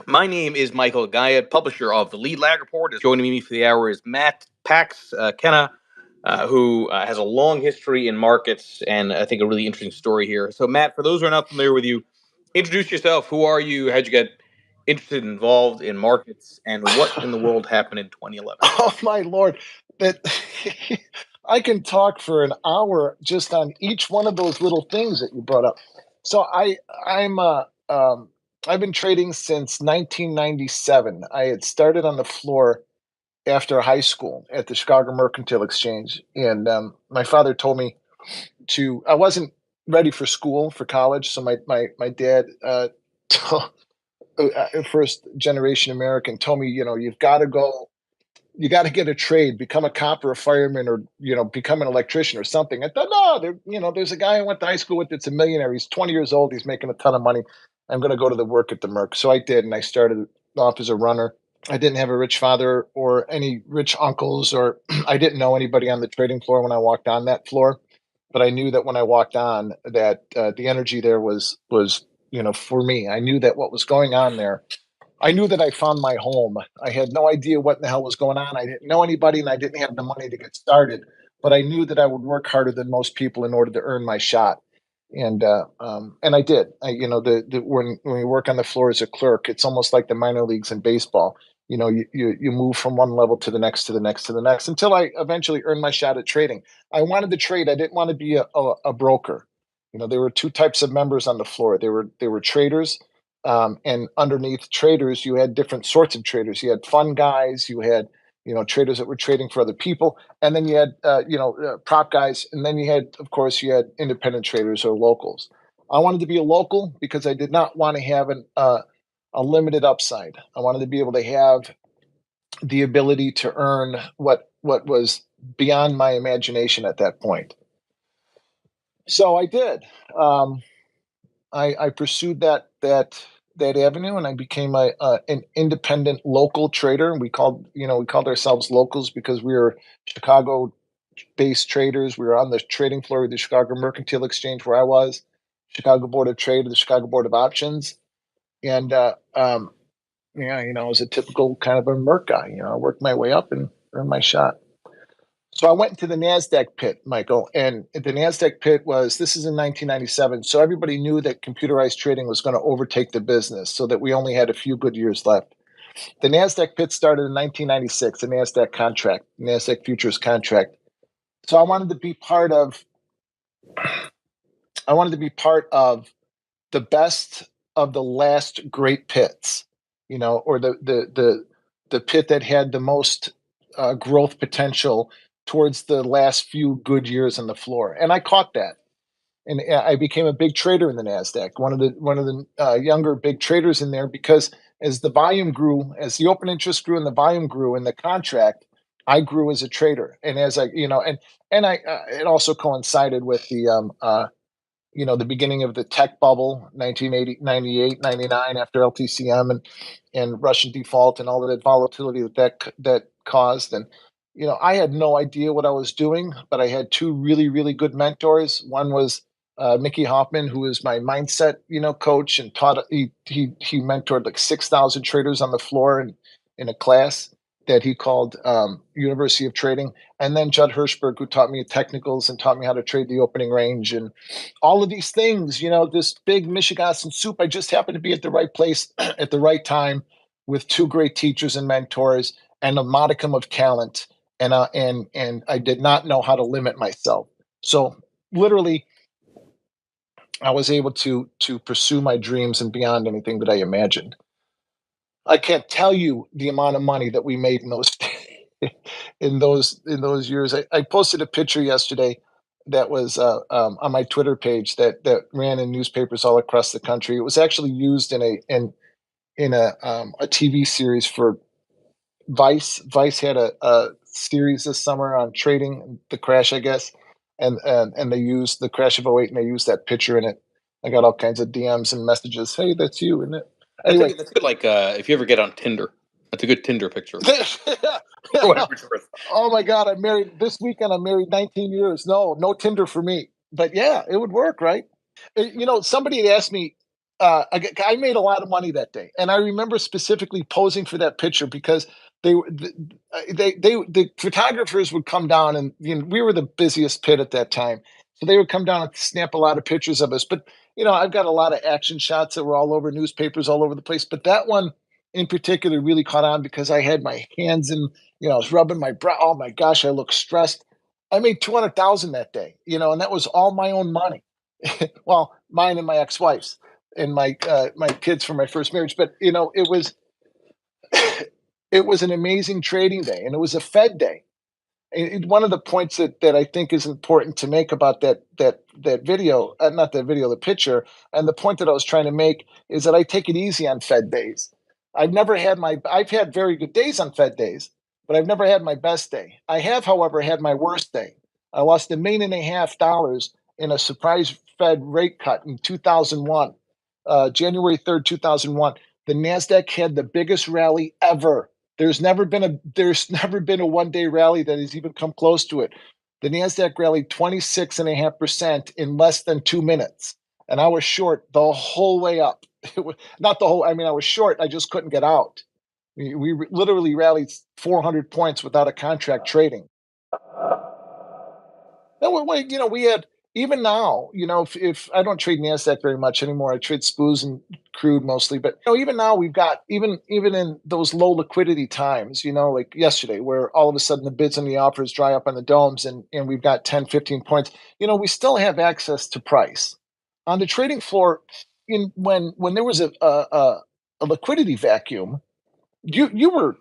My name is Michael Guyad, publisher of the Lead Lag Report. Joining me for the hour is Matt Pax Kenah, who has a long history in markets and I think a really interesting story here. So, Matt, for those who are not familiar with you, introduce yourself. Who are you? How'd you get interested, involved in markets, and what in the world happened in 2011? Oh my Lord, that I can talk for an hour just on each one of those little things that you brought up. So I've been trading since 1997. I had started on the floor after high school at the Chicago Mercantile Exchange, and my father told me to. I wasn't ready for school for college, so my dad. First generation American told me, you've got to go, you got to get a trade, become a cop or a fireman, or become an electrician or something. I thought, no, there's a guy I went to high school with that's a millionaire. He's 20 years old. He's making a ton of money. I'm going to go to the work at the Merc. So I did, and I started off as a runner. I didn't have a rich father or any rich uncles, or I didn't know anybody on the trading floor when I walked on that floor. But I knew that when I walked on, that the energy there was for me. I knew that what was going on there, I knew that I found my home. I had no idea what in the hell was going on. I didn't know anybody and I didn't have the money to get started. But I knew that I would work harder than most people in order to earn my shot. And I did. When you work on the floor as a clerk, it's almost like the minor leagues in baseball. You move from one level to the next, to the next, to the next, until I eventually earned my shot at trading. I wanted to trade. I didn't want to be a broker. There were two types of members on the floor. There were traders, and underneath traders, you had different sorts of traders. You had fun guys, you had traders that were trading for other people, and then you had prop guys, and then of course, you had independent traders or locals. I wanted to be a local because I did not want to have a limited upside. I wanted to be able to have the ability to earn what was beyond my imagination at that point. So I did. Um, I pursued that avenue, and I became an independent local trader. We called ourselves locals because we were Chicago based traders. We were on the trading floor of the Chicago Mercantile Exchange, where I was, Chicago Board of Trade, the Chicago Board of Options, and yeah, I was a typical kind of a merc guy. I worked my way up and earned my shot. So I went into the NASDAQ pit, Michael, and the NASDAQ pit this is in 1997. So everybody knew that computerized trading was going to overtake the business, so that we only had a few good years left. The NASDAQ pit started in 1996, the NASDAQ contract, NASDAQ futures contract. So I wanted to be part of the best of the last great pits, or the pit that had the most growth potential towards the last few good years on the floor. And I caught that, and I became a big trader in the Nasdaq, one of the younger big traders in there, because as the volume grew, as the open interest grew and the volume grew in the contract, I grew as a trader. And as I, and I, it also coincided with the beginning of the tech bubble, 1980, 98, 99, after LTCM and Russian default and all of that volatility that caused. And, I had no idea what I was doing, but I had two really, really good mentors. One was Mickey Hoffman, who was my mindset, coach, and he mentored like 6,000 traders on the floor in a class that he called University of Trading. And then Judd Hirschberg, who taught me technicals and taught me how to trade the opening range and all of these things, this big Michigan soup. I just happened to be at the right place at the right time with two great teachers and mentors and a modicum of talent. And I did not know how to limit myself. So literally, I was able to pursue my dreams and beyond anything that I imagined. I can't tell you the amount of money that we made in those in those years. I posted a picture yesterday that was on my Twitter page that ran in newspapers all across the country. It was actually used in a TV series for Vice. Vice had a series this summer on trading, the crash, I guess, and they used the crash of '08, and they used that picture in it. I got all kinds of DMs and messages. Hey, that's you, isn't it? Anyway, That's good. Like if you ever get on Tinder, that's a good Tinder picture for whatever it's worth. oh my God, I'm married this weekend. I'm married 19 years. No Tinder for me. But yeah, it would work, right? Somebody had asked me I made a lot of money that day, and I remember specifically posing for that picture because the photographers would come down, and we were the busiest pit at that time, so they would come down and snap a lot of pictures of us. But I've got a lot of action shots that were all over newspapers, all over the place. But that one in particular really caught on because I had my hands in, I was rubbing my brow. Oh my gosh, I look stressed. I made 200,000 that day, and that was all my own money. Well, mine and my ex-wife's and my kids from my first marriage. But it was an amazing trading day, and it was a Fed day. One of the points that I think is important to make about that video, not that video, the picture, and the point that I was trying to make is that I take it easy on Fed days. I've had very good days on Fed days, but I've never had my best day. I have, however, had my worst day. I lost $1.5 million in a surprise Fed rate cut in 2001, January 3rd, 2001. The Nasdaq had the biggest rally ever. There's never been a 1 day rally that has even come close to it. The Nasdaq rallied 26.5% in less than 2 minutes, and I was short the whole way up. Not the whole. I mean, I was short. I just couldn't get out. We literally rallied 400 points without a contract trading. No, we had even now. If I don't trade Nasdaq very much anymore, I trade SPOOs and crude mostly. But even now, we've got even in those low liquidity times, like yesterday, where all of a sudden the bids and the offers dry up on the domes, and we've got 10, 15 points. We still have access to price on the trading floor. When there was a liquidity vacuum, you were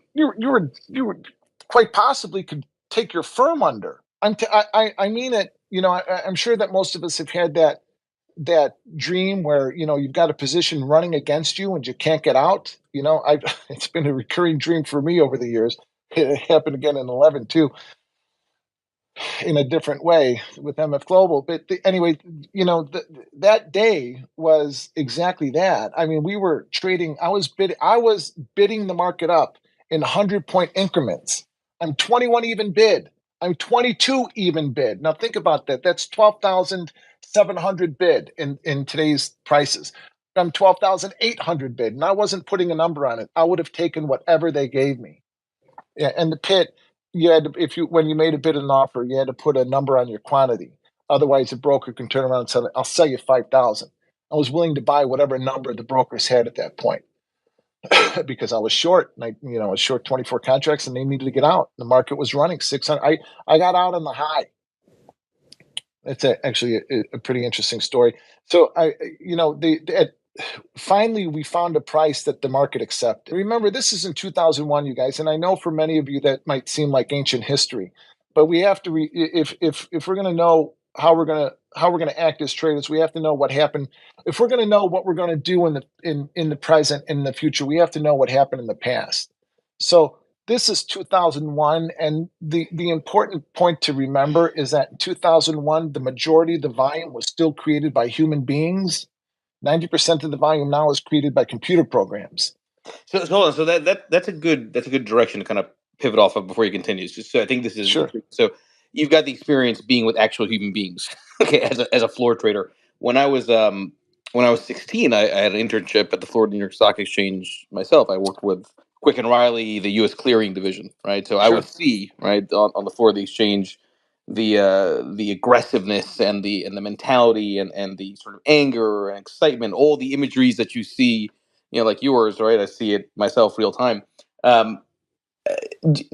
quite possibly could take your firm under. I mean it. I'm sure that most of us have had that dream where you've got a position running against you and you can't get out. I've It's been a recurring dream for me over the years. It happened again in 11 too, in a different way with MF Global. But anyway, that day was exactly that. I mean, we were trading. I was bidding the market up in 100-point increments. I'm 21 even bid. I'm 22 even bid. Now think about that. That's 12,700 bid in today's prices. I'm 12,800 bid, and I wasn't putting a number on it. I would have taken whatever they gave me. Yeah, and the pit, you had to, if you when you made a bid and offer, you had to put a number on your quantity. Otherwise, the broker can turn around and say, "I'll sell you 5,000." I was willing to buy whatever number the brokers had at that point because I was short. And I was short 24 contracts, and they needed to get out. The market was running 600. I got out on the high. It's actually a pretty interesting story. So finally we found a price that the market accepted. Remember, this is in 2001, you guys, and I know for many of you that might seem like ancient history, but we have to if we're going to know how we're going to act as traders, we have to know what happened. If we're going to know what we're going to do in the present, in the future, we have to know what happened in the past. So this is 2001, and the important point to remember is that in 2001, the majority of the volume was still created by human beings. 90% of the volume now is created by computer programs. So hold on. So that's a good direction to kind of pivot off of before you continue. So I think this is Sure. so you've got the experience being with actual human beings. Okay, as a floor trader. When I was 16, I had an internship at the Florida New York Stock Exchange myself. I worked with Quick and Riley, the U.S. clearing division, right? So I would Sure. see right on the floor of the exchange the aggressiveness and the mentality and the sort of anger and excitement, all the imageries that you see, like yours, right? I see it myself real time. Um, d-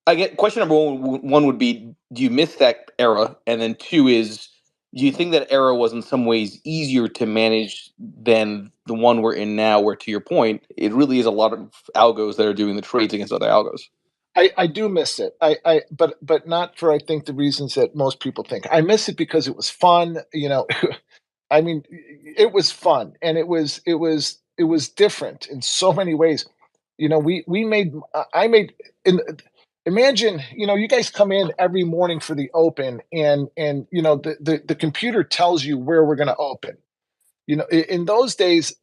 I get question number one would be, do you miss that era? And then two is, do you think that era was in some ways easier to manage than the one we're in now, where to your point, it really is a lot of algos that are doing the trades against other algos? I do miss it. But not for I think the reasons that most people think. I miss it because it was fun. I mean, it was fun, and it was different in so many ways. We made I made in imagine, you guys come in every morning for the open, and the computer tells you where we're going to open. In those days,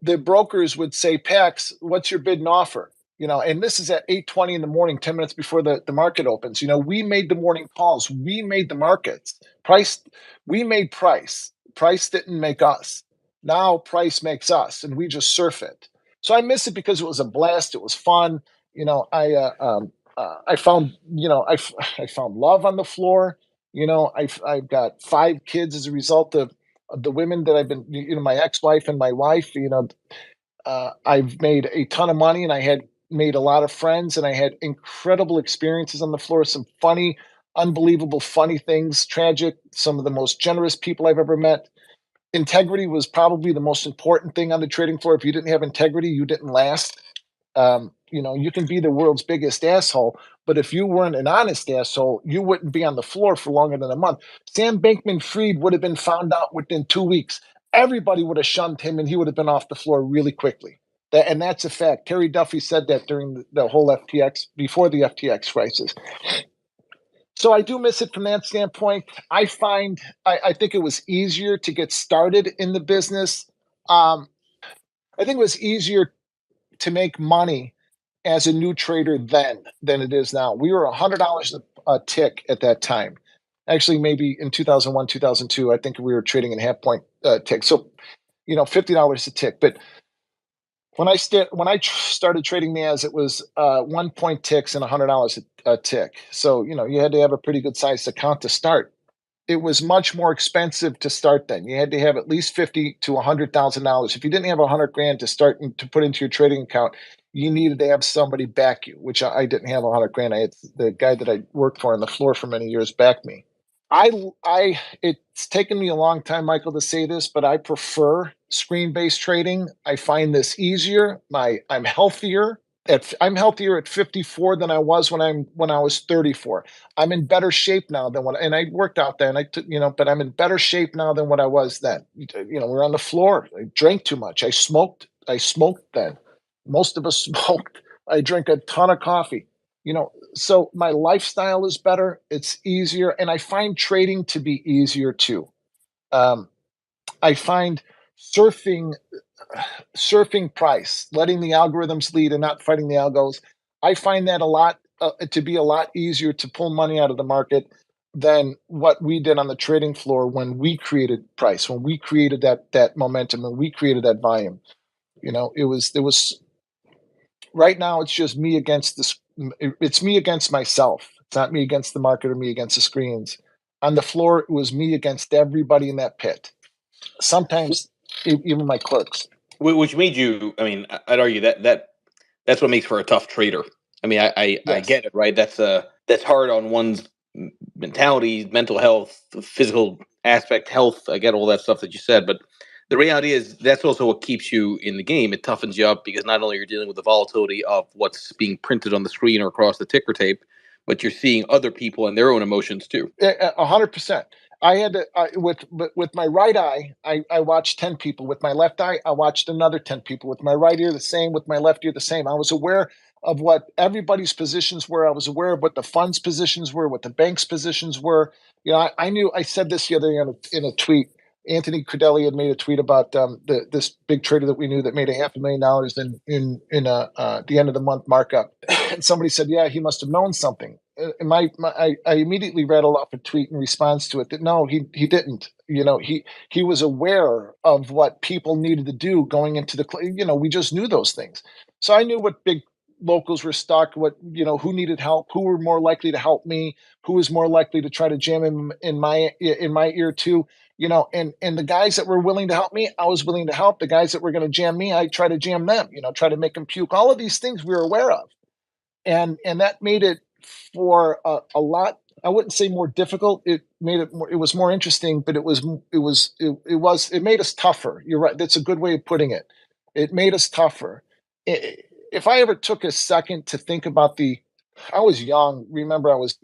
the brokers would say, "Pax, what's your bid and offer?" And this is at 8:20 in the morning, 10 minutes before the market opens. We made the morning calls. We made the markets. We made price. Price didn't make us. Now price makes us, and we just surf it. So I miss it because it was a blast. It was fun. You know, I found, I found love on the floor. I've got 5 kids as a result of the women that I've been, my ex-wife and my wife. I've made a ton of money, and I had made a lot of friends, and I had incredible experiences on the floor. Some funny, unbelievable, funny things, tragic. Some of the most generous people I've ever met. Integrity was probably the most important thing on the trading floor. If you didn't have integrity, you didn't last. You can be the world's biggest asshole, but if you weren't an honest asshole, you wouldn't be on the floor for longer than a month. Sam Bankman-Fried would have been found out within 2 weeks. Everybody would have shunned him, and he would have been off the floor really quickly. And that's a fact. Terry Duffy said that during the whole FTX, before the FTX crisis. So I do miss it from that standpoint. I think it was easier to get started in the business. Um, I think it was easier to make money as a new trader then than it is now. We were $100 a tick at that time. Actually, maybe in 2001, 2002, I think we were trading in half point tick. So, $50 a tick. But when I started trading NAS, it was 1 point ticks and $100 a tick. So, you had to have a pretty good sized account to start. It was much more expensive to start then. You had to have at least $50 to $100,000. If you didn't have 100 grand to start and to put into your trading account, you needed to have somebody back you, which I didn't have 100 grand. I had the guy that I worked for on the floor for many years back me. It's taken me a long time, Michael, to say this, but I prefer screen-based trading. I find this easier. I'm healthier. I'm healthier at 54 than I was when I was 34. I'm in better shape now than and I worked out then. But I'm in better shape now than what I was then. We're on the floor. I drank too much. I smoked. Then. Most of us smoked. I drink a ton of coffee. So my lifestyle is better. It's easier, and I find trading to be easier too. Um, I find surfing surfing price, letting the algorithms lead and not fighting the algos. I find that to be a lot easier to pull money out of the market than what we did on the trading floor when we created price, when we created that momentum, when we created that volume. There was right now it's just me against it's me against myself. It's not me against the market or me against the screens. On the floor, it was me against everybody in that pit. Sometimes even my clerks. Which made you, I mean, I'd argue that's what makes for a tough trader. I mean, I Yes. get it, right? That's hard on one's mentality, mental health, physical aspect, health. I get all that stuff that you said, but the reality is that's also what keeps you in the game. It toughens you up because not only are you dealing with the volatility of what's being printed on the screen or across the ticker tape, but you're seeing other people and their own emotions too. 100%. I had to with my right eye, I watched 10 people. With my left eye, I watched another 10 people. With my right ear, the same. With my left ear, the same. I was aware of what everybody's positions were. I was aware of what the fund's positions were, what the bank's positions were. I knew. I said this the other day in a tweet. Anthony Credelli had made a tweet about this big trader that we knew that made $500,000 in the end of the month markup, and somebody said, "Yeah, he must have known something." And I immediately rattled off a tweet in response to it that no, he didn't. He was aware of what people needed to do going into we just knew those things. So I knew what big locals were stuck, who needed help, who were more likely to help me, who was more likely to try to jam in my ear too. And the guys that were willing to help me, I was willing to help. The guys that were going to jam me, I try to jam them. Try to make them puke. All of these things we were aware of, and that made it for a lot. I wouldn't say more difficult. It made it more. It was more interesting, but it made us tougher. You're right. That's a good way of putting it. It made us tougher. If I ever took a second to think about I was young. Remember, I was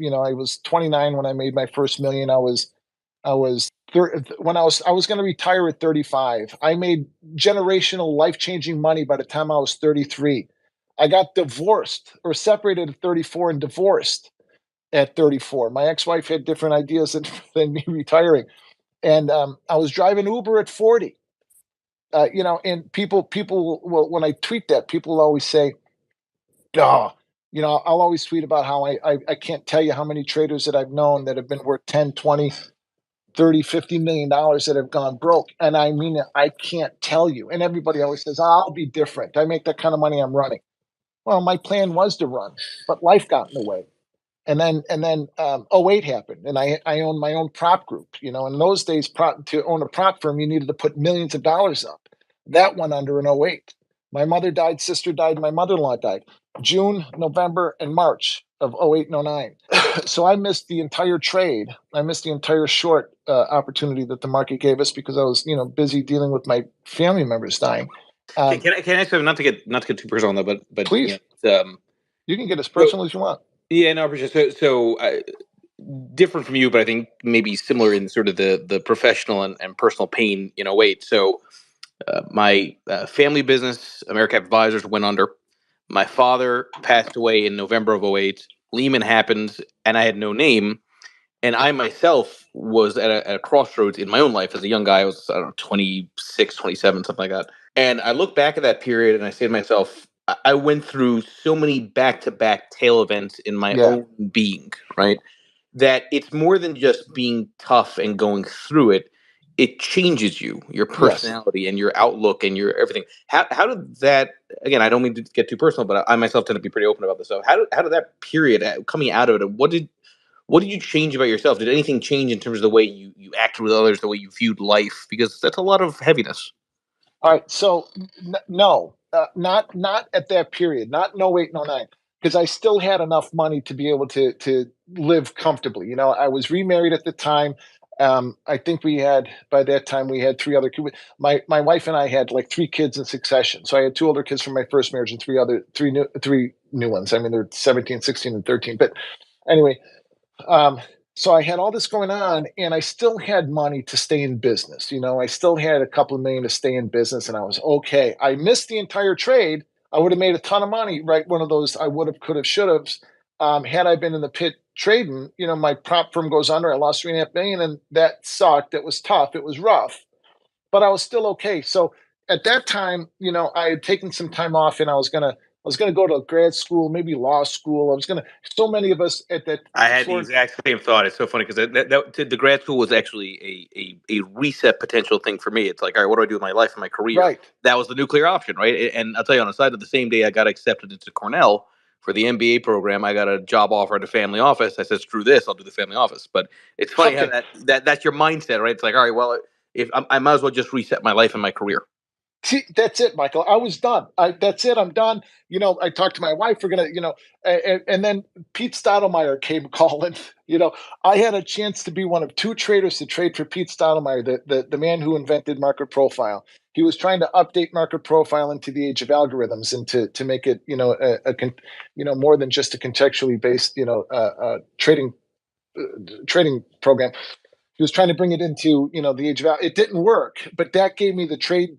29 when I made my first million. When I was going to retire at 35. I made generational, life-changing money by the time I was 33. I got divorced or separated at 34 and divorced at 34. My ex-wife had different ideas than me retiring, and I was driving Uber at 40. And people will, when I tweet that, people will always say, "Oh." I'll always tweet about how I can't tell you how many traders that I've known that have been worth 10, 20, $30, $50 million that have gone broke. And I mean, I can't tell you. And everybody always says, I'll be different. I make that kind of money, I'm running. Well, my plan was to run, but life got in the way. And then '08 happened, and I owned my own prop group. In those days, to own a prop firm, you needed to put millions of dollars up. That went under in '08. My mother died, sister died, my mother-in-law died. June, November, and March of '08 and '09. So I missed the entire trade. I missed the entire short opportunity that the market gave us because I was, busy dealing with my family members dying. Can I say, not to get too personal on that, but Please, you can get as so personal as you want. yeah, no, I appreciate it. Different from you, but I think maybe similar in sort of the professional and personal pain in '08. So my family business, America Advisors, went under. My father passed away in November of '08. Lehman happens, and I had no name. And I myself was at a crossroads in my own life as a young guy. I was, I don't know, 26, 27, something like that. And I look back at that period and I say to myself, I went through so many back to back tail events in my Yeah. own being, right? That it's more than just being tough and going through it. It changes you, your Yes. personality and your outlook and your everything. How did that, again, I don't mean to get too personal, but I myself tend to be pretty open about this. So how did that period coming out of it, what did you change about yourself? Did anything change in terms of the way you acted with others, the way you viewed life? Because that's a lot of heaviness. All right. So no, not at that period, not in '08 and '09, because I still had enough money to be able to live comfortably. I was remarried at the time. I think by that time we had three other kids. My wife and I had like three kids in succession. So I had two older kids from my first marriage and three new ones. I mean, they're 17, 16, and 13. But anyway, um, so I had all this going on, and I still had money to stay in business. I still had a couple of million to stay in business, and I was okay. I missed the entire trade. I would have made a ton of money, right? One of those I would have, could have, should have. Had I been in the pit trading, my prop firm goes under. I lost 3.5 million, and that sucked. It was tough. It was rough, but I was still okay. So at that time, I had taken some time off, and I was gonna go to grad school, maybe law school. I was gonna. So many of us at that I had the before. exact same thought. It's so funny because the grad school was actually a reset potential thing for me. It's like, all right, what do I do with my life and my career? Right. That was the nuclear option, right? And I'll tell you, on the side of the same day I got accepted into Cornell for the MBA program, I got a job offer at a family office. I said, screw this, I'll do the family office. But it's funny how Okay. that's your mindset, right? It's like, all right, well, if I might as well just reset my life and my career. See, that's it, Michael. I was done. That's it. I'm done. I talked to my wife. We're gonna, and then Pete Stottlemyre came calling. I had a chance to be one of two traders to trade for Pete Stottlemyre, the man who invented market profile. He was trying to update market profile into the age of algorithms and to make it, more than just a contextually based, trading program. He was trying to bring it into the age of it didn't work, but that gave me the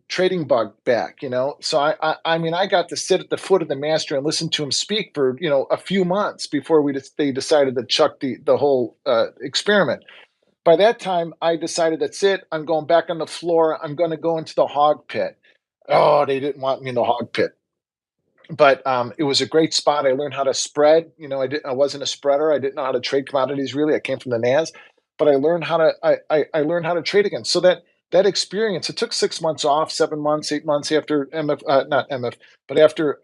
trading bug back. So I mean, I got to sit at the foot of the master and listen to him speak for a few months before they decided to chuck the whole experiment. By that time I decided, that's it, I'm going back on the floor, I'm going to go into the hog pit. Oh, they didn't want me in the hog pit, but it was a great spot. I learned how to spread. I wasn't a spreader. I didn't know how to trade commodities really. I came from the NAS, but I learned how to I learned how to trade again. So that experience, it took 6 months off, 7 months, 8 months after MF, not MF, but after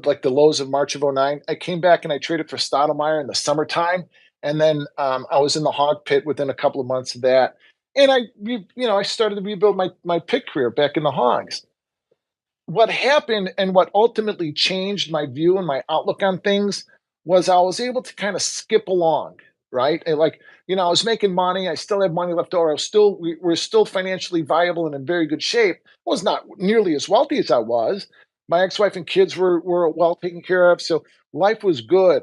like the lows of March of '09. I came back and I traded for Stottlemyre in the summertime, and then I was in the hog pit within a couple of months of that, and I started to rebuild my pit career back in the hogs. What happened and what ultimately changed my view and my outlook on things was I was able to kind of skip along, right? And like, I was making money. I still had money left over. We're still financially viable and in very good shape. I was not nearly as wealthy as I was. My ex-wife and kids were well taken care of. So life was good.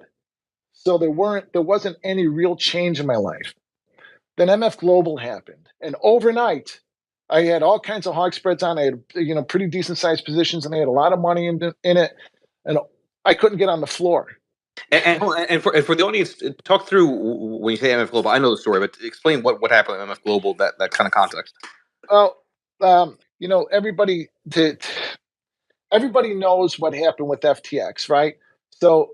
So there wasn't any real change in my life. Then MF Global happened, and overnight, I had all kinds of hog spreads on. I had pretty decent sized positions, and I had a lot of money in it, and I couldn't get on the floor. And for the audience, talk through when you say MF Global. I know the story, but explain what happened at MF Global. That kind of context. Well, you know, everybody did. Everybody knows what happened with FTX, right? So,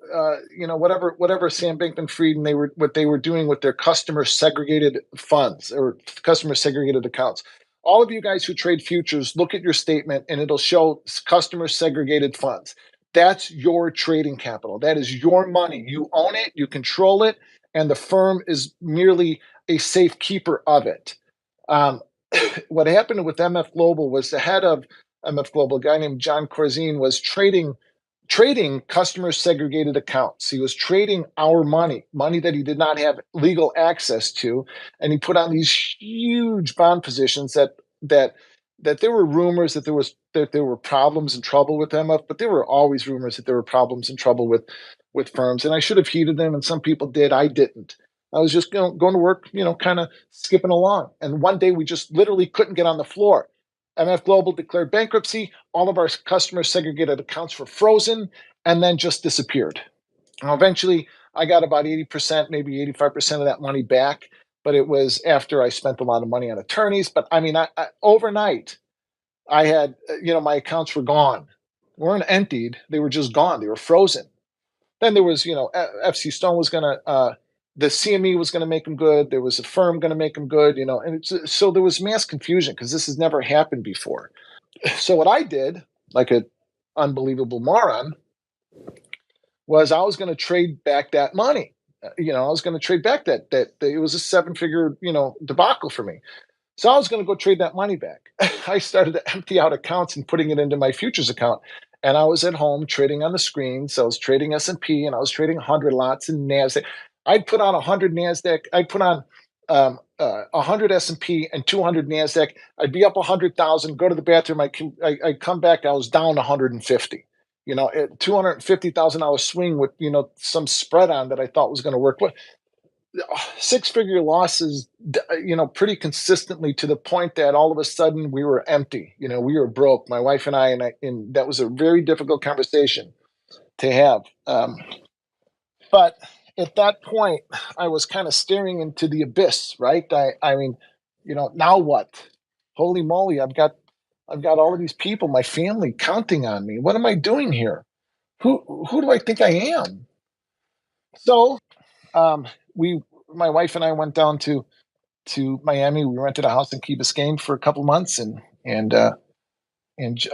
whatever Sam Bankman-Fried and what they were doing with their customer segregated funds or customer segregated accounts. All of you guys who trade futures, look at your statement and it'll show customer segregated funds. That's your trading capital. That is your money. You own it, you control it, and the firm is merely a safe keeper of it. Um, what happened with MF Global was the head of MF Global, a guy named John Corzine, was trading customer segregated accounts. He was trading our money that he did not have legal access to, and he put on these huge bond positions that that there were rumors that there were problems and trouble with MF, but there were always rumors that there were problems and trouble with firms. And I should have heeded them, and some people did. I didn't. I was just going to work, kind of skipping along. And one day we just literally couldn't get on the floor. MF Global declared bankruptcy. All of our customer segregated accounts were frozen and then just disappeared. Now, eventually, I got about 80%, maybe 85% of that money back, but it was after I spent a lot of money on attorneys. But I mean, overnight, I had, my accounts were gone. They weren't emptied, they were just gone. They were frozen. Then there was, FC Stone was going to, the CME was going to make them good. There was a firm going to make them good, and so there was mass confusion because this has never happened before. So what I did, like an unbelievable moron, was I was going to trade back that money. I was going to trade back that it was a 7-figure, debacle for me. So I was going to go trade that money back. I started to empty out accounts and putting it into my futures account. And I was at home trading on the screen. So I was trading S&P and I was trading 100 lots in NASDAQ. I'd put on 100 NASDAQ. I'd put on 100 S&P and 200 NASDAQ. I'd be up 100,000, go to the bathroom. I'd come back. I was down 150. $250,000 swing with, some spread on that I thought was going to work. 6-figure losses, pretty consistently to the point that all of a sudden we were empty. We were broke, my wife and I, and that was a very difficult conversation to have. But at that point, I was kind of staring into the abyss, right? I mean, now what? Holy moly! I've got all of these people, my family, counting on me. What am I doing here? Who do I think I am? So, we my wife and I went down to Miami. We rented a house in Key Biscayne for a couple months, and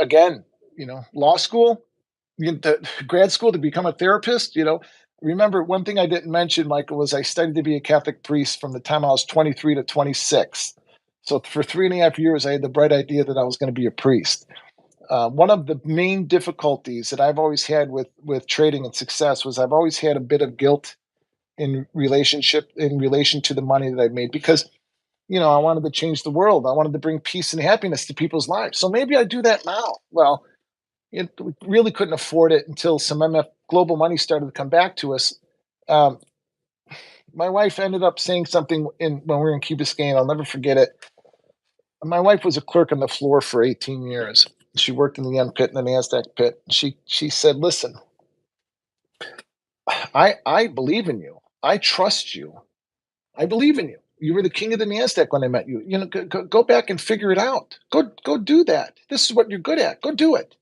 again, law school, the grad school to become a therapist. Remember one thing I didn't mention, Michael, was I studied to be a Catholic priest from the time I was 23 to 26. So for 3.5 years, I had the bright idea that I was going to be a priest. One of the main difficulties that I've always had with trading and success was I've always had a bit of guilt in relation to the money that I've made because I wanted to change the world. I wanted to bring peace and happiness to people's lives. So maybe I do that now. Well, we really couldn't afford it until some MF Global money started to come back to us. Um, my wife ended up saying something when we were in Key Biscayne. I'll never forget it. My wife was a clerk on the floor for 18 years. She worked in the Yen pit and the NASDAQ pit. She said, "Listen, I believe in you. I trust you. I believe in you. You were the king of the NASDAQ when I met you. Go back and figure it out. Go do that. This is what you're good at. Go do it."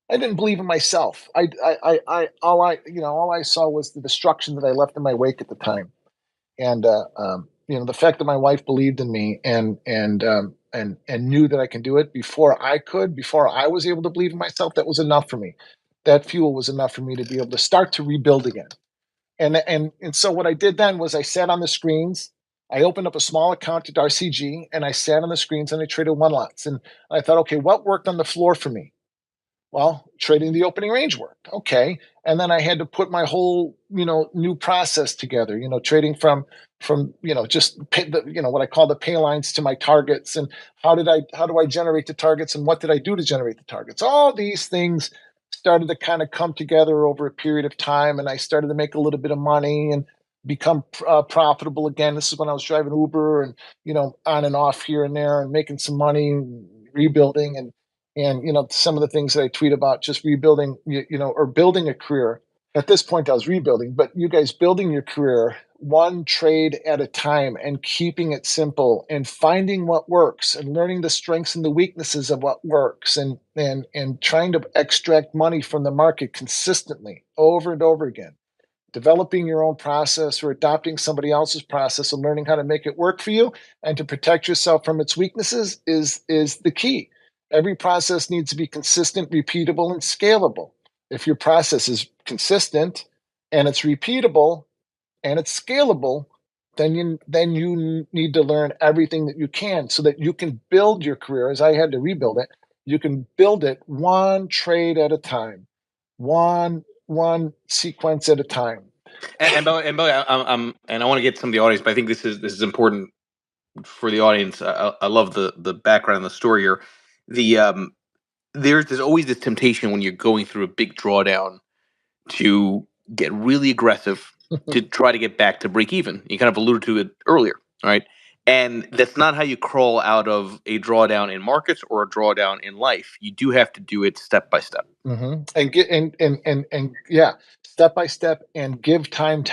I didn't believe in myself. All I saw was the destruction that I left in my wake at the time. And the fact that my wife believed in me and knew that I can do it before I was able to believe in myself, that was enough for me. That fuel was enough for me to be able to start to rebuild again. And so what I did then was I sat on the screens. I opened up a small account at RCG and I sat on the screens and I traded one lots. And I thought, okay, what worked on the floor for me? Well, trading the opening range worked. Okay. And then I had to put my whole, new process together, trading from, just pay what I call the pay lines to my targets. And how do I generate the targets and what did I do to generate the targets? All these things started to kind of come together over a period of time. And I started to make a little bit of money and become profitable again. This is when I was driving Uber and, on and off here and there and making some money, rebuilding and some of the things that I tweet about, just rebuilding, or building a career. At this point, I was rebuilding, but you guys building your career one trade at a time and keeping it simple and finding what works and learning the strengths and the weaknesses of what works and trying to extract money from the market consistently over and over again. Developing your own process or adopting somebody else's process and learning how to make it work for you and to protect yourself from its weaknesses is the key. Every process needs to be consistent, repeatable, and scalable. If your process is consistent and it's repeatable and it's scalable, then you need to learn everything that you can so that you can build your career. As I had to rebuild it, you can build it one trade at a time, one sequence at a time. And by the way, and I want to get some of the audience, but I think this is important for the audience. I love the background and the story here. The there's always this temptation when you're going through a big drawdown to get really aggressive to try to get back to break even. You kind of alluded to it earlier, all right? And that's not how you crawl out of a drawdown in markets or a drawdown in life. You do have to do it step by step. And get and yeah, step by step and give time.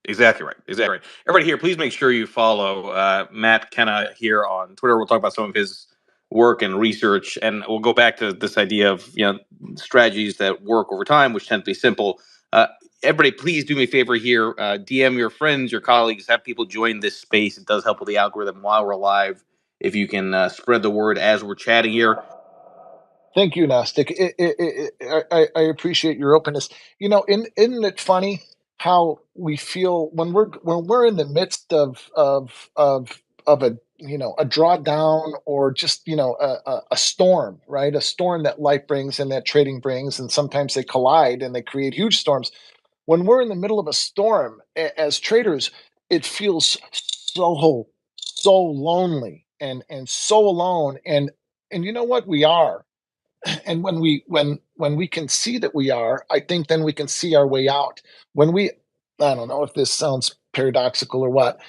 Exactly right. Exactly right. Everybody here, please make sure you follow Matt Kenna here on Twitter. We'll talk about some of his work and research, and we'll go back to this idea of strategies that work over time, which tend to be simple. Uh, Everybody, please do me a favor here. DM your friends, your colleagues, have people join this space. It does help with the algorithm while we're live. If you can spread the word as we're chatting here. Thank you, Gnostic. I appreciate your openness. Isn't it funny how we feel when we're in the midst of a drawdown or just a storm, right? A storm that life brings and that trading brings, and sometimes they collide and they create huge storms. When we're in the middle of a storm as traders, it feels so lonely and so alone. And you know what? We are. And when we can see that we are, I think then we can see our way out. When we I don't know if this sounds paradoxical or what,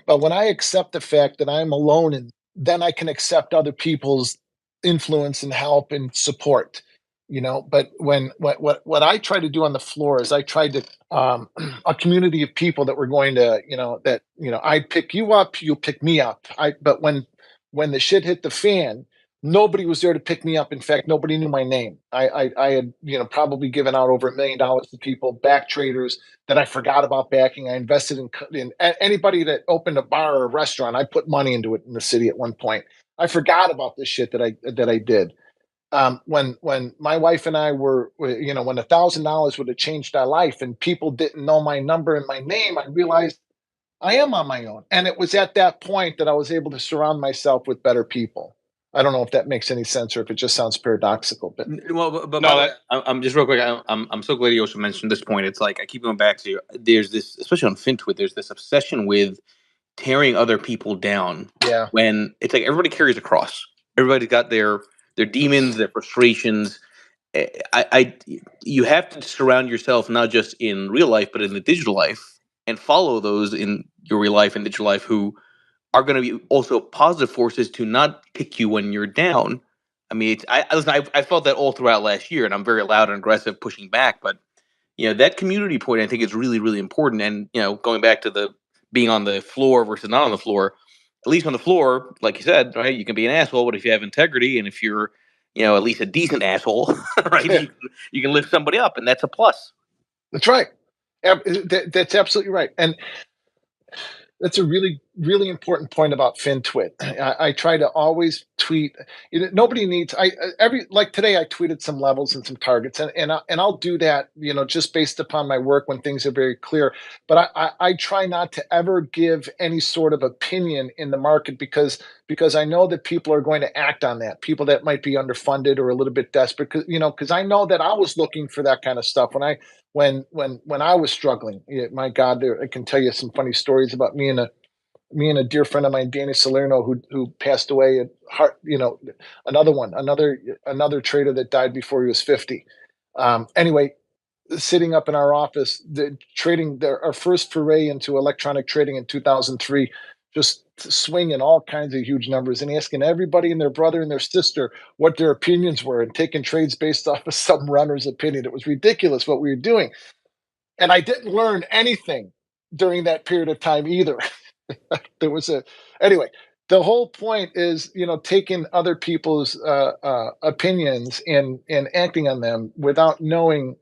but when I accept the fact that I'm alone, and then I can accept other people's influence and help and support. But what I try to do on the floor is I tried to a community of people that were going to, that I'd pick you up, you'll pick me up. But when the shit hit the fan, nobody was there to pick me up. In fact, nobody knew my name. I had probably given out over $1 million to people, back traders that I forgot about backing. I invested in anybody that opened a bar or a restaurant. I put money into it in the city at one point. I forgot about this shit that I did. When my wife and I when $1,000 would have changed our life, and people didn't know my number and my name, I realized I am on my own. And it was at that point that I was able to surround myself with better people. I don't know if that makes any sense or if it just sounds paradoxical, but Well, but by no, the way, that I'm just real quick. I'm so glad you also mentioned this point. It's like I keep going back to there's this, especially on FinTwit, there's this obsession with tearing other people down yeah. when it's like everybody carries a cross. Everybody's got their demons, their frustrations. I you have to surround yourself not just in real life but in the digital life and follow those in your real life and digital life who are going to be also positive forces to not kick you when you're down. I mean, listen, I felt that all throughout last year, and I'm very loud and aggressive pushing back. But that community point I think is really really important. And going back to the being on the floor versus not on the floor, at least on the floor, like you said, right? You can be an asshole, but if you have integrity and if you're at least a decent asshole, right? You can lift somebody up, and that's a plus. That's right. That's absolutely right. And that's a really, really important point about FinTwit. I try to always tweet. Nobody needs. Every like today, I tweeted some levels and some targets, and I'll do that. Just based upon my work when things are very clear. But I try not to ever give any sort of opinion in the market because I know that people are going to act on that. People that might be underfunded or a little bit desperate, because I know that I was looking for that kind of stuff when I was struggling. My God, I can tell you some funny stories about me and a dear friend of mine, Danny Salerno, who passed away at heart. Another trader that died before he was 50. Anyway, sitting up in our office, our first foray into electronic trading in 2003, just swinging all kinds of huge numbers and asking everybody and their brother and their sister what their opinions were and taking trades based off of some runner's opinion. It was ridiculous what we were doing. And I didn't learn anything during that period of time either. There was a anyway. The whole point is, taking other people's opinions and acting on them without knowing,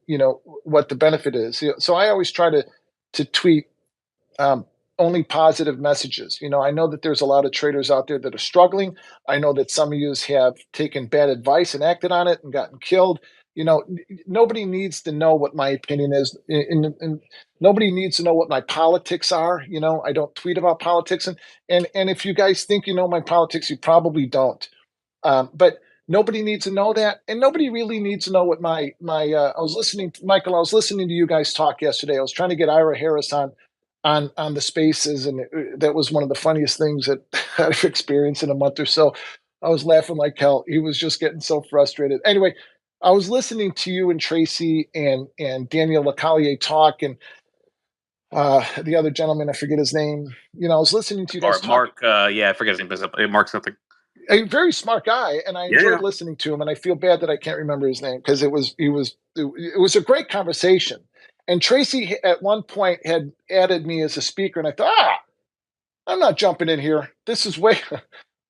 what the benefit is. So I always try to tweet um, only positive messages. I know that there's a lot of traders out there that are struggling. I know that some of you have taken bad advice and acted on it and gotten killed. Nobody needs to know what my opinion is, and nobody needs to know what my politics are. I don't tweet about politics, and if you guys think you know my politics, you probably don't. But nobody needs to know that, and nobody really needs to know what my. I was listening, Michael. I was listening to you guys talk yesterday. I was trying to get Ira Harris on the spaces, and that was one of the funniest things that I've experienced in a month or so. I was laughing like hell. He was just getting so frustrated. Anyway, I was listening to you and Tracy and Daniel LeCallier talk, and the other gentleman, I forget his name. I was listening to you guys talk. Mark, yeah, I forget his name. Mark something. A very smart guy, and I enjoyed Yeah. listening to him. And I feel bad that I can't remember his name because it was a great conversation. And Tracy at one point had added me as a speaker, and I thought, I'm not jumping in here. This is way,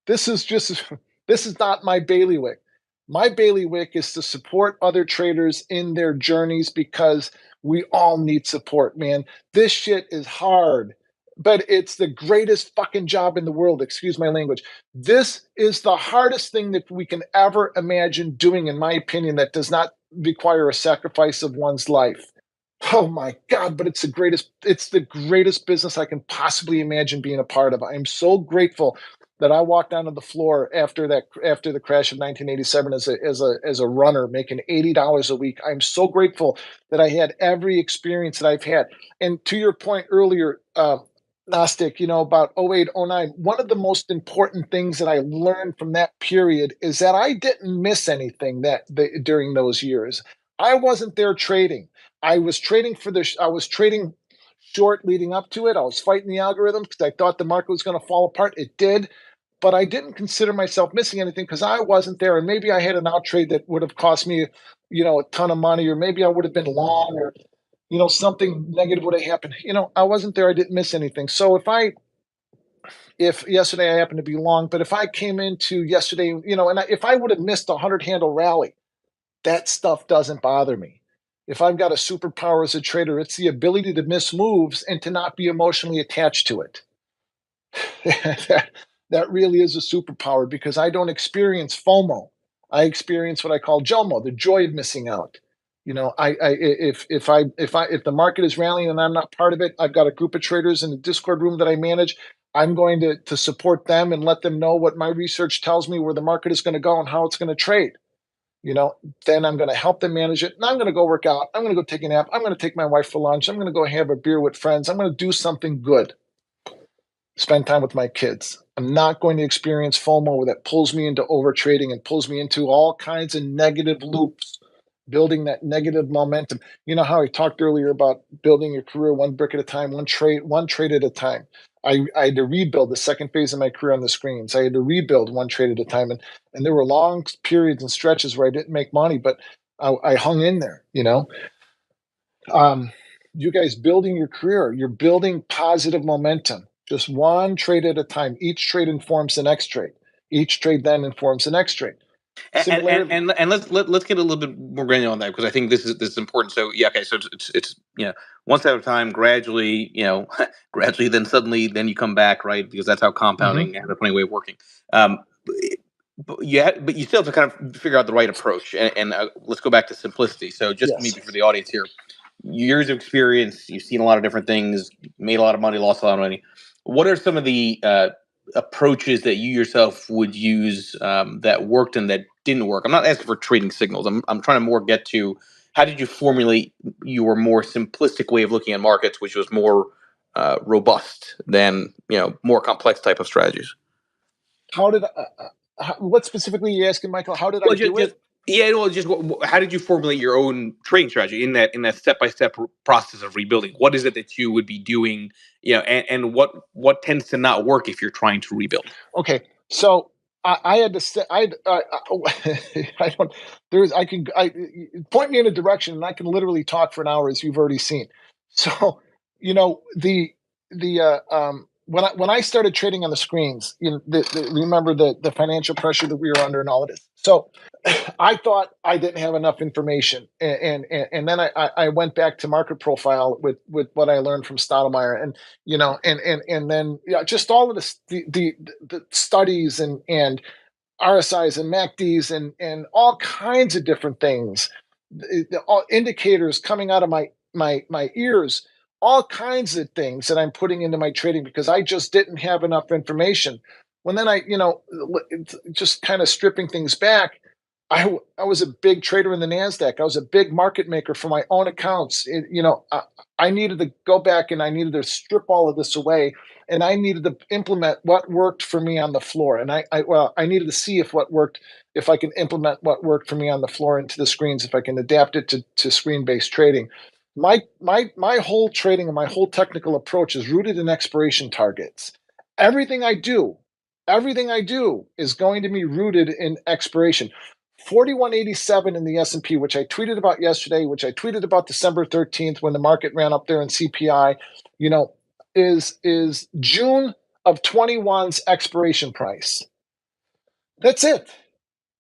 this is just, this is not my bailiwick. My bailiwick is to support other traders in their journeys because we all need support, man. This shit is hard, but it's the greatest fucking job in the world. Excuse my language. This is the hardest thing that we can ever imagine doing, in my opinion, that does not require a sacrifice of one's life. Oh my God, but it's the greatest business I can possibly imagine being a part of. I'm so grateful that I walked onto the floor after the crash of 1987 as a runner making $80 a week. I'm so grateful that I had every experience that I've had. And to your point earlier, Gnostic, about 08, 09, one of the most important things that I learned from that period is that I didn't miss anything during those years. I wasn't there trading. I was trading short leading up to it. I was fighting the algorithm because I thought the market was going to fall apart. It did, but I didn't consider myself missing anything because I wasn't there. And maybe I had an out trade that would have cost me, a ton of money, or maybe I would have been long, or something negative would have happened. I wasn't there. I didn't miss anything. So if yesterday I happened to be long, but if I came into yesterday, if I would have missed a 100 handle rally, that stuff doesn't bother me. If I've got a superpower as a trader, it's the ability to miss moves and to not be emotionally attached to it. that really is a superpower because I don't experience FOMO. I experience what I call JOMO, the joy of missing out. If the market is rallying and I'm not part of it, I've got a group of traders in the Discord room that I manage. I'm going to support them and let them know what my research tells me where the market is going to go and how it's going to trade. Then I'm going to help them manage it. And I'm going to go work out. I'm going to go take a nap. I'm going to take my wife for lunch. I'm going to go have a beer with friends. I'm going to do something good. Spend time with my kids. I'm not going to experience FOMO that pulls me into overtrading and pulls me into all kinds of negative loops, building that negative momentum. You know how I talked earlier about building your career one brick at a time, one trade at a time. I had to rebuild the second phase of my career on the screens. I had to rebuild one trade at a time. And there were long periods and stretches where I didn't make money, but I hung in there, You guys building your career, you're building positive momentum, just one trade at a time. Each trade informs the next trade. Each trade then informs the next trade. And let's get a little bit more granular on that because I think this is important. So yeah, okay, so it's one step at a time, gradually, gradually, then suddenly, then you come back, right? Because that's how compounding has a funny way of working. But you still have to kind of figure out the right approach. And let's go back to simplicity. So just maybe for the audience here, years of experience, you've seen a lot of different things, made a lot of money, lost a lot of money. What are some of the approaches that you yourself would use that worked and that didn't work? I'm not asking for trading signals. I'm trying to more get to how did you formulate your more simplistic way of looking at markets, which was more robust than more complex type of strategies. How did what specifically are you asking, Michael? How did I do it? Yeah, well, just how did you formulate your own trading strategy in that step-by-step process of rebuilding? What is it that you would be doing, and what tends to not work if you're trying to rebuild? Okay, so I had to say I don't point me in a direction and I can literally talk for an hour, as you've already seen. So the when I started trading on the screens, remember the financial pressure that we were under and all of this. So I thought I didn't have enough information, and then I went back to market profile with what I learned from Stottlemyre, and and then just all of the studies and RSIs and MACDs and all kinds of different things, all indicators coming out of my ears, all kinds of things that I'm putting into my trading because I just didn't have enough information. When then just kind of stripping things back, I was a big trader in the Nasdaq. I was a big market maker for my own accounts. I needed to go back and I needed to strip all of this away, and I needed to implement what worked for me on the floor. And I needed to see if what worked, if I can implement what worked for me on the floor into the screens, if I can adapt it to screen based trading. My whole trading and my whole technical approach is rooted in expiration targets. Everything I do, everything I do is going to be rooted in expiration. 4187 in the S&P, which I tweeted about yesterday, which I tweeted about December 13th when the market ran up there in CPI, is June of 21's expiration price. That's it.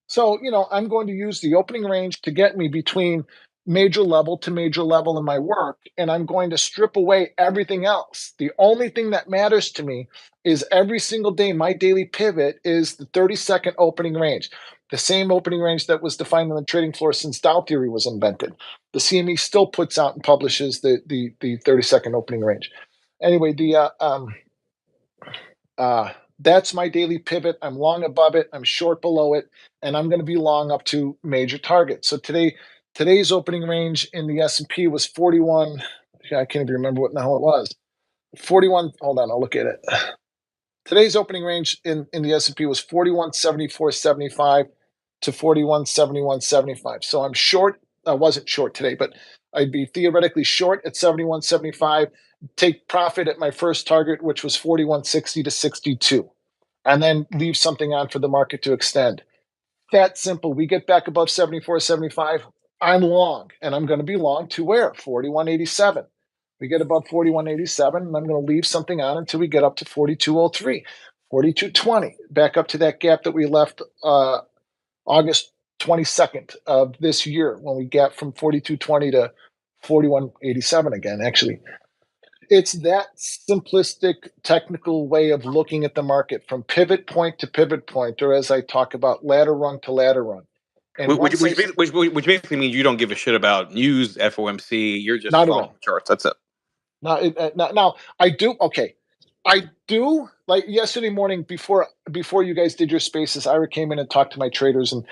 So, I'm going to use the opening range to get me between major level to major level in my work, and I'm going to strip away everything else. The only thing that matters to me is every single day, my daily pivot is the 30-second opening range, the same opening range that was defined on the trading floor since Dow theory was invented. The CME still puts out and publishes the 30-second opening range. Anyway, that's my daily pivot. I'm long above it. I'm short below it, and I'm going to be long up to major targets. So today's opening range in the S&P was 41. I can't even remember what the hell it was. 41. Hold on, I'll look at it. Today's opening range in the S&P was 41.7475 to 41.7175. So I'm short. I wasn't short today, but I'd be theoretically short at 71.75. Take profit at my first target, which was 41.60 to 62, and then leave something on for the market to extend. That simple. We get back above 74.75. I'm long, and I'm going to be long to where? 41.87. We get above 41.87, and I'm going to leave something on until we get up to 42.03, 42.20, back up to that gap that we left August 22nd of this year when we got from 42.20 to 41.87 again, actually. It's that simplistic technical way of looking at the market from pivot point to pivot point, or as I talk about, ladder run to ladder run. And which basically means you don't give a shit about news, FOMC. You're just following the charts. That's it. Now I do. Okay, I do. Like yesterday morning, before you guys did your spaces, Ira came in and talked to my traders, and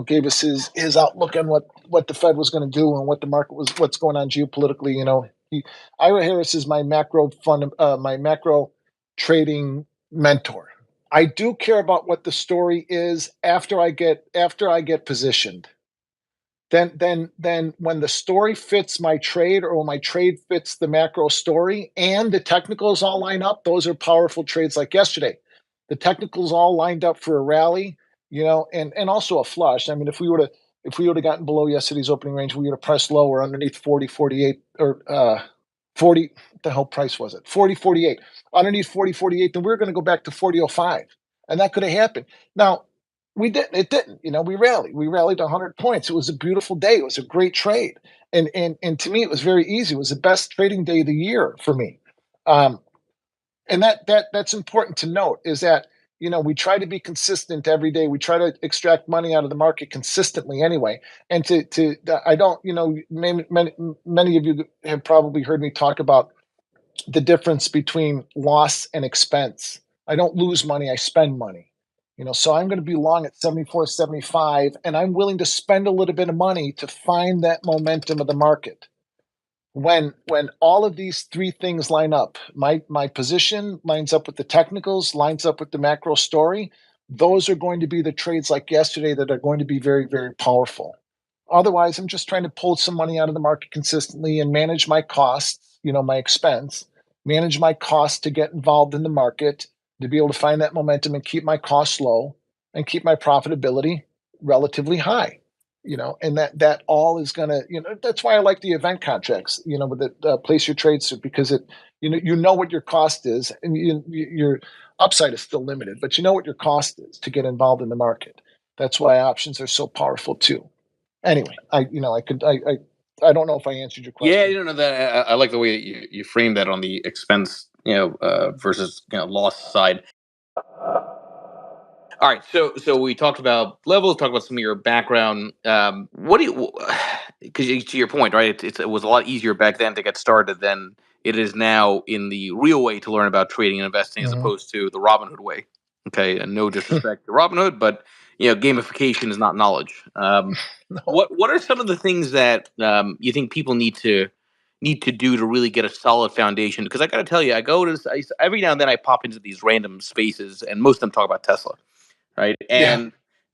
gave us his outlook on what the Fed was going to do and what the market was, what's going on geopolitically. Ira Harris is my macro trading mentor. I do care about what the story is after I get positioned. Then when the story fits my trade, or when my trade fits the macro story and the technicals all line up, those are powerful trades like yesterday. The technicals all lined up for a rally, and also a flush. I mean, if we would have gotten below yesterday's opening range, we would have pressed lower underneath 40, 48, or 40. What the hell price was it? 40, 48. Underneath 40, 48, then we we're going to go back to 40.05. And that could have happened. Now, we didn't. It didn't. We rallied. We rallied 100 points. It was a beautiful day. It was a great trade, and to me, it was very easy. It was the best trading day of the year for me, and that's important to note. Is that we try to be consistent every day. We try to extract money out of the market consistently anyway. And I don't. Many of you have probably heard me talk about the difference between loss and expense. I don't lose money. I spend money. So I'm going to be long at 74.75, and I'm willing to spend a little bit of money to find that momentum of the market. When all of these three things line up, my position lines up with the technicals, lines up with the macro story, those are going to be the trades like yesterday that are going to be very, very powerful. Otherwise, I'm just trying to pull some money out of the market consistently and manage my costs, my expense, manage my costs to get involved in the market, to be able to find that momentum and keep my costs low and keep my profitability relatively high, and that all is going to, that's why I like the event contracts, with the place your trade suit, because it, You know what your cost is, and your upside is still limited, but you know what your cost is to get involved in the market. That's why options are so powerful too. Anyway, I don't know if I answered your Yeah, question. you know that I like the way that you frame that on the expense, versus loss side. All right, so we talked about levels, talked about some of your background. What do you? Because to your point, right? It was a lot easier back then to get started than it is now in the real way to learn about trading and investing, as Mhm. opposed to the Robinhood way. Okay, and no disrespect to Robinhood, but gamification is not knowledge. No. What are some of the things that you think people need to do to really get a solid foundation? Because I got to tell you, every now and then I pop into these random spaces, and most of them talk about Tesla, right? Yeah.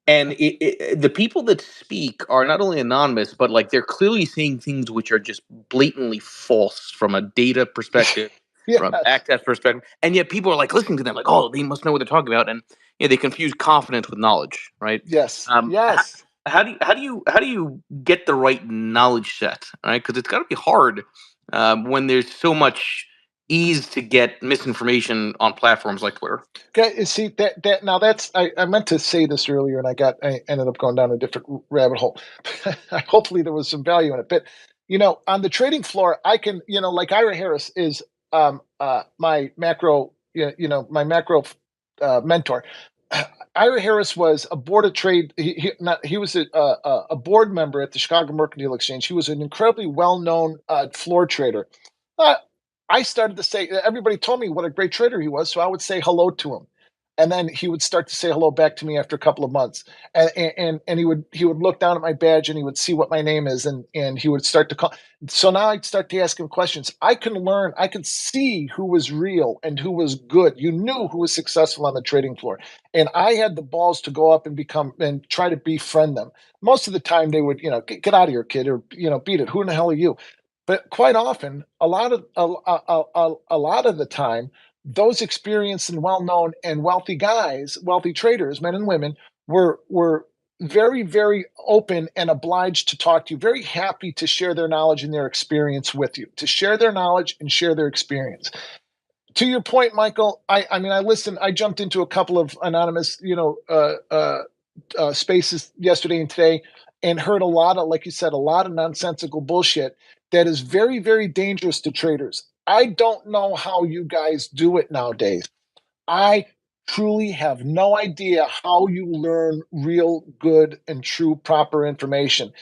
And the people that speak are not only anonymous, but like they're clearly saying things which are just blatantly false from a data perspective, from a Yes. backtest perspective, and yet people are like listening to them, like, oh, they must know what they're talking about, and they confuse confidence with knowledge, right? Yes. Um, how, Yes. how do you get the right knowledge set, right? Because it's got to be hard when there's so much ease to get misinformation on platforms like Twitter. Okay, you see that now that's I meant to say this earlier and I ended up going down a different rabbit hole. Hopefully there was some value in it. But on the trading floor, I can, like Ira Harris is my macro, my macro mentor. Ira Harris was a board of trade. He was a board member at the Chicago Mercantile Exchange. He was an incredibly well known floor trader. Uh, I started to say, everybody told me what a great trader he was, so I would say hello to him, and then he would start to say hello back to me after a couple of months, and he would look down at my badge and he would see what my name is, and he would start to call. So now I'd start to ask him questions. I could see who was real and who was good. You knew who was successful on the trading floor, and I had the balls to go up and try to befriend them. Most of the time they would, get out of here, kid, or beat it. Who in the hell are you? But quite often, a lot of the time, those experienced and well-known and wealthy guys, wealthy traders, men and women, were very, very open and obliged to talk to you, very happy to share their knowledge and their experience with you, to share their knowledge and share their experience. To your point, Michael, I mean, I jumped into a couple of anonymous, spaces yesterday and today, and heard a lot of, like you said, a lot of nonsensical bullshit that is very, very dangerous to traders. I don't know how you guys do it nowadays. I truly have no idea how you learn real good and true proper information.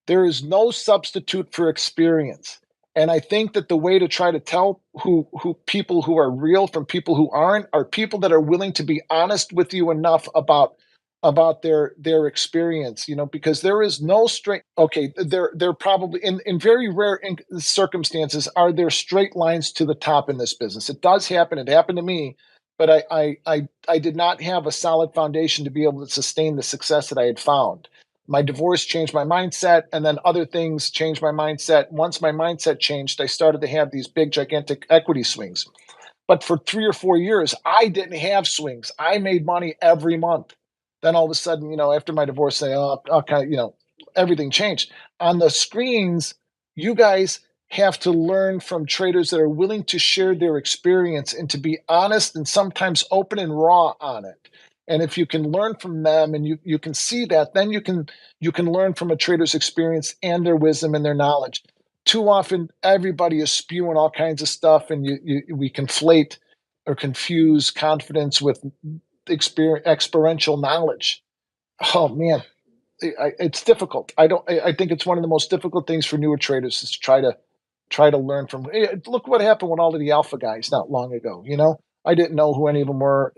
There is no substitute for experience. And I think that the way to try to tell who people who are real from people who aren't are people that are willing to be honest with you enough about their experience, because there is no straight. Okay, there probably in very rare circumstances are there straight lines to the top in this business. It does happen. It happened to me, but I did not have a solid foundation to be able to sustain the success that I had found. My divorce changed my mindset, and then other things changed my mindset. Once my mindset changed, I started to have these big, gigantic equity swings. But for 3 or 4 years, I didn't have swings. I made money every month. Then all of a sudden, after my divorce, say, oh, okay, everything changed. On the screens, you guys have to learn from traders that are willing to share their experience and to be honest and sometimes open and raw on it. And if you can learn from them and you can see that, then you can learn from a trader's experience and their wisdom and their knowledge. Too often everybody is spewing all kinds of stuff, and we conflate or confuse confidence with experiential knowledge. Oh man, it's difficult. I think it's one of the most difficult things for newer traders is to try to learn from. Look what happened with all of the alpha guys not long ago. I didn't know who any of them were.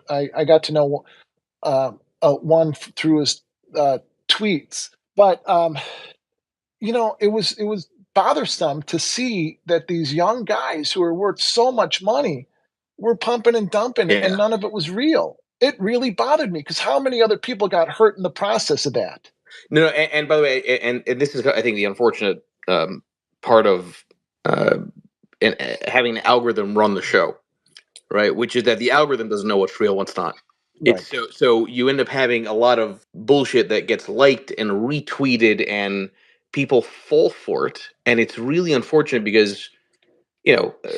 I got to know one through his tweets, but it was bothersome to see that these young guys who are worth so much money were pumping and dumping, and Yeah. none of it was real. It really bothered me because how many other people got hurt in the process of that? No, and by the way, and this is, I think, the unfortunate part of uh, having an algorithm run the show, right? Which is that the algorithm doesn't know what's real, what's not. It's Right. so you end up having a lot of bullshit that gets liked and retweeted, and people fall for it, and it's really unfortunate because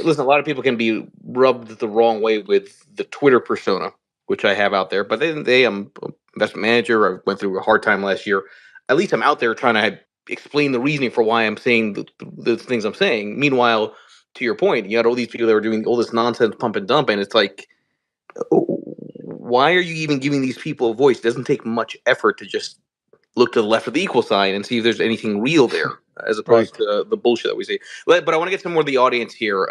listen, a lot of people can be rubbed the wrong way with the Twitter persona, which I have out there. But they investment manager. I went through a hard time last year. At least I'm out there trying to explain the reasoning for why I'm saying the things I'm saying. Meanwhile, to your point, you had all these people that were doing all this nonsense pump and dump, and it's like, why are you even giving these people a voice? It doesn't take much effort to just look to the left of the equal sign and see if there's anything real there, as Right. opposed to the bullshit that we see. But I want to get some more of the audience here.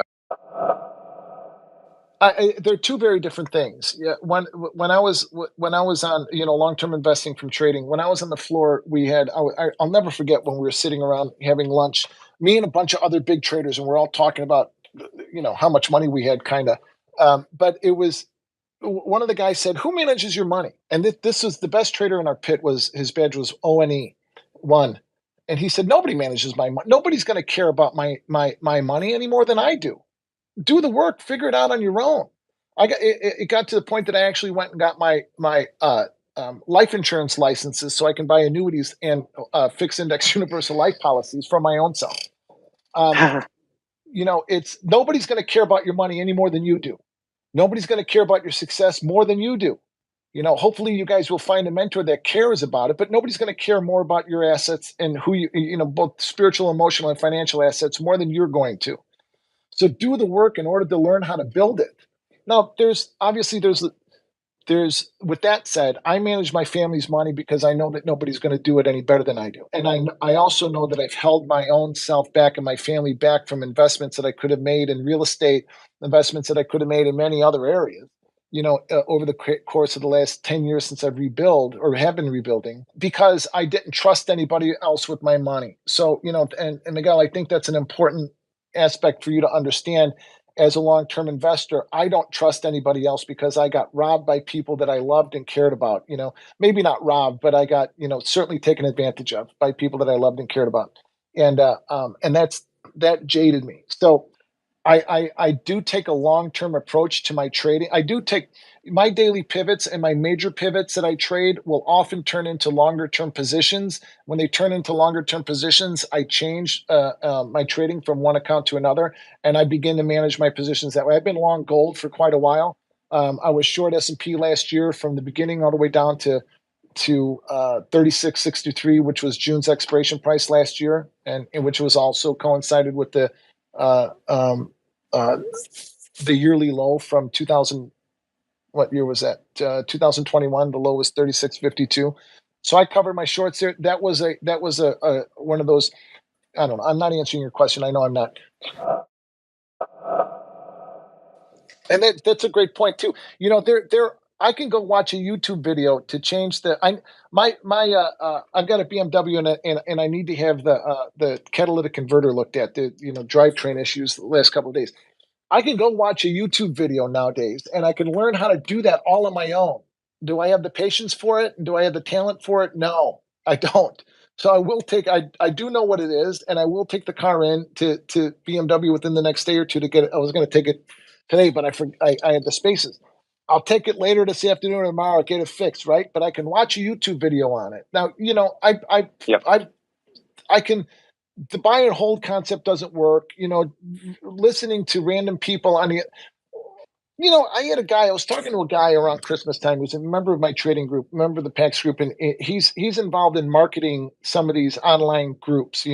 They're two very different things. Yeah, when I was on long term investing from trading. When I was on the floor, we had I'll never forget when we were sitting around having lunch, me and a bunch of other big traders, and we're all talking about how much money we had, kind of. But it was one of the guys said, "Who manages your money?" And this was the best trader in our pit. Was his badge was ONE 1, and he said, "Nobody manages my money. Nobody's going to care about my money any more than I do. Do the work, figure it out on your own." It got to the point that I actually went and got my life insurance licenses so I can buy annuities and fixed index universal life policies for my own self. Um, it's nobody's going to care about your money any more than you do. Nobody's going to care about your success more than you do. Hopefully you guys will find a mentor that cares about it, but nobody's going to care more about your assets and who both spiritual, emotional, and financial assets more than you're going to. So do the work in order to learn how to build it. Now, there's with that said, I manage my family's money because I know that nobody's going to do it any better than I do. And I also know that I've held my own self back and my family back from investments that I could have made in real estate, investments that I could have made in many other areas, over the course of the last 10 years since I've rebuilt or have been rebuilding, because I didn't trust anybody else with my money. So, and Miguel, I think that's an important aspect for you to understand. As a long-term investor, I don't trust anybody else because I got robbed by people that I loved and cared about. Maybe not robbed, but I got certainly taken advantage of by people that I loved and cared about, and that jaded me. So I do take a long-term approach to my trading. I do take my daily pivots, and my major pivots that I trade will often turn into longer-term positions. When they turn into longer-term positions, I change my trading from one account to another, and I begin to manage my positions that way. I've been long gold for quite a while. I was short S&P last year from the beginning all the way down to 36.63, which was June's expiration price last year, and which was also coincided with uh, um, uh, the yearly low from 2000. What year was that? 2021. The low was 36.52. So I covered my shorts there. That was a one of those. I don't know. I'm not answering your question. I know I'm not. And that's a great point too. There. I can go watch a YouTube video to change the. I've got a BMW and I need to have the catalytic converter looked at. The drivetrain issues the last couple of days. I can go watch a YouTube video nowadays and I can learn how to do that all on my own. Do I have the patience for it? Do I have the talent for it? No, I don't. So I do know what it is, and I will take the car in to BMW within the next day or two to get it. I was going to take it today, but I had the spaces. I'll take it later this afternoon or tomorrow, get it fixed, right? But I can watch a YouTube video on it. Now, Yep. I can the buy and hold concept doesn't work. Listening to random people on the, I had a guy. I was talking to a guy around Christmas time who's a member of my trading group, member of the PAX group, and he's involved in marketing some of these online groups.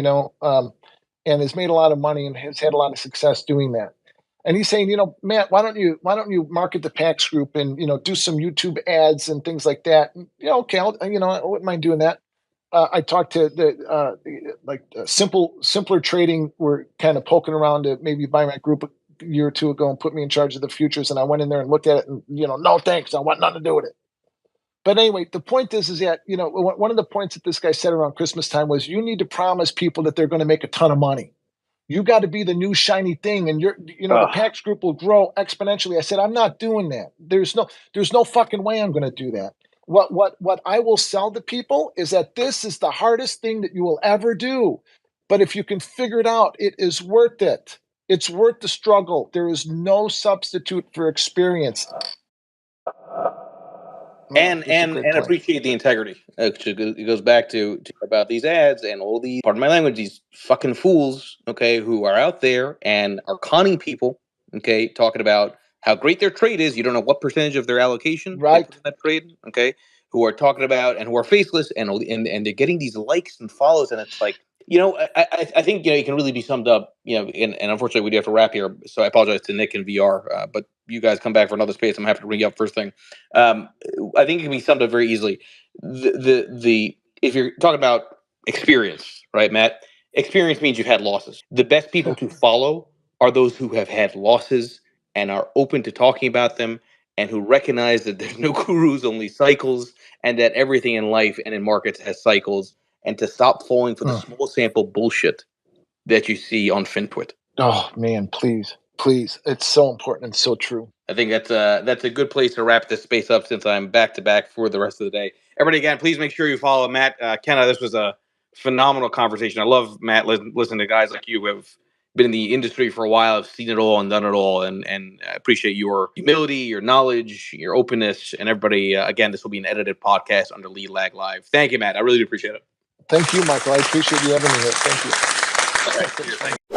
And has made a lot of money and has had a lot of success doing that. And he's saying, Matt, why don't you market the PAX group and do some YouTube ads and things like that? And, okay, I wouldn't mind doing that. I talked to simpler trading. We're kind of poking around to maybe buy my group a year or two ago and put me in charge of the futures. And I went in there and looked at it and, no thanks. I want nothing to do with it. But anyway, the point is that, one of the points that this guy said around Christmas time was you need to promise people that they're going to make a ton of money. You got to be the new shiny thing, and the PAX group will grow exponentially. I said, I'm not doing that. There's no fucking way I'm going to do that. What I will sell to people is that this is the hardest thing that you will ever do. But if you can figure it out, it is worth it. It's worth the struggle. There is no substitute for experience. No, that's a great and point. appreciate the integrity. It goes back to about these ads and all these, pardon my language, these fucking fools, okay, who are out there and are conning people, okay, talking about how great their trade is. You don't know what percentage of their allocation they put Right. in that trade, okay, who are talking about and who are faceless and they're getting these likes and follows, and it's like, I think it can really be summed up, and unfortunately we do have to wrap here. So I apologize to Nick and VR, but you guys come back for another space. I'm happy to bring you up first thing. Um, I think it can be summed up very easily. The if you're talking about experience, right, Matt? Experience means you've had losses. The best people to follow are those who have had losses and are open to talking about them and who recognize that there's no gurus, only cycles, and that everything in life and in markets has cycles, and to stop falling for the small sample bullshit that you see on FinTwit. Oh man, please, please. It's so important and so true. I think that's a good place to wrap this space up since I'm back to back for the rest of the day. Everybody, again, please make sure you follow Matt Kenna. This was a phenomenal conversation. I love Matt. Listen to guys like you who have been in the industry for a while, have seen it all and done it all, and I appreciate your humility, your knowledge, your openness, and everybody. Again, this will be an edited podcast under Lead Lag Live. Thank you, Matt. I really do appreciate it. Thank you, Michael. I appreciate you having me here. Thank you. All right, cheers. Thank you.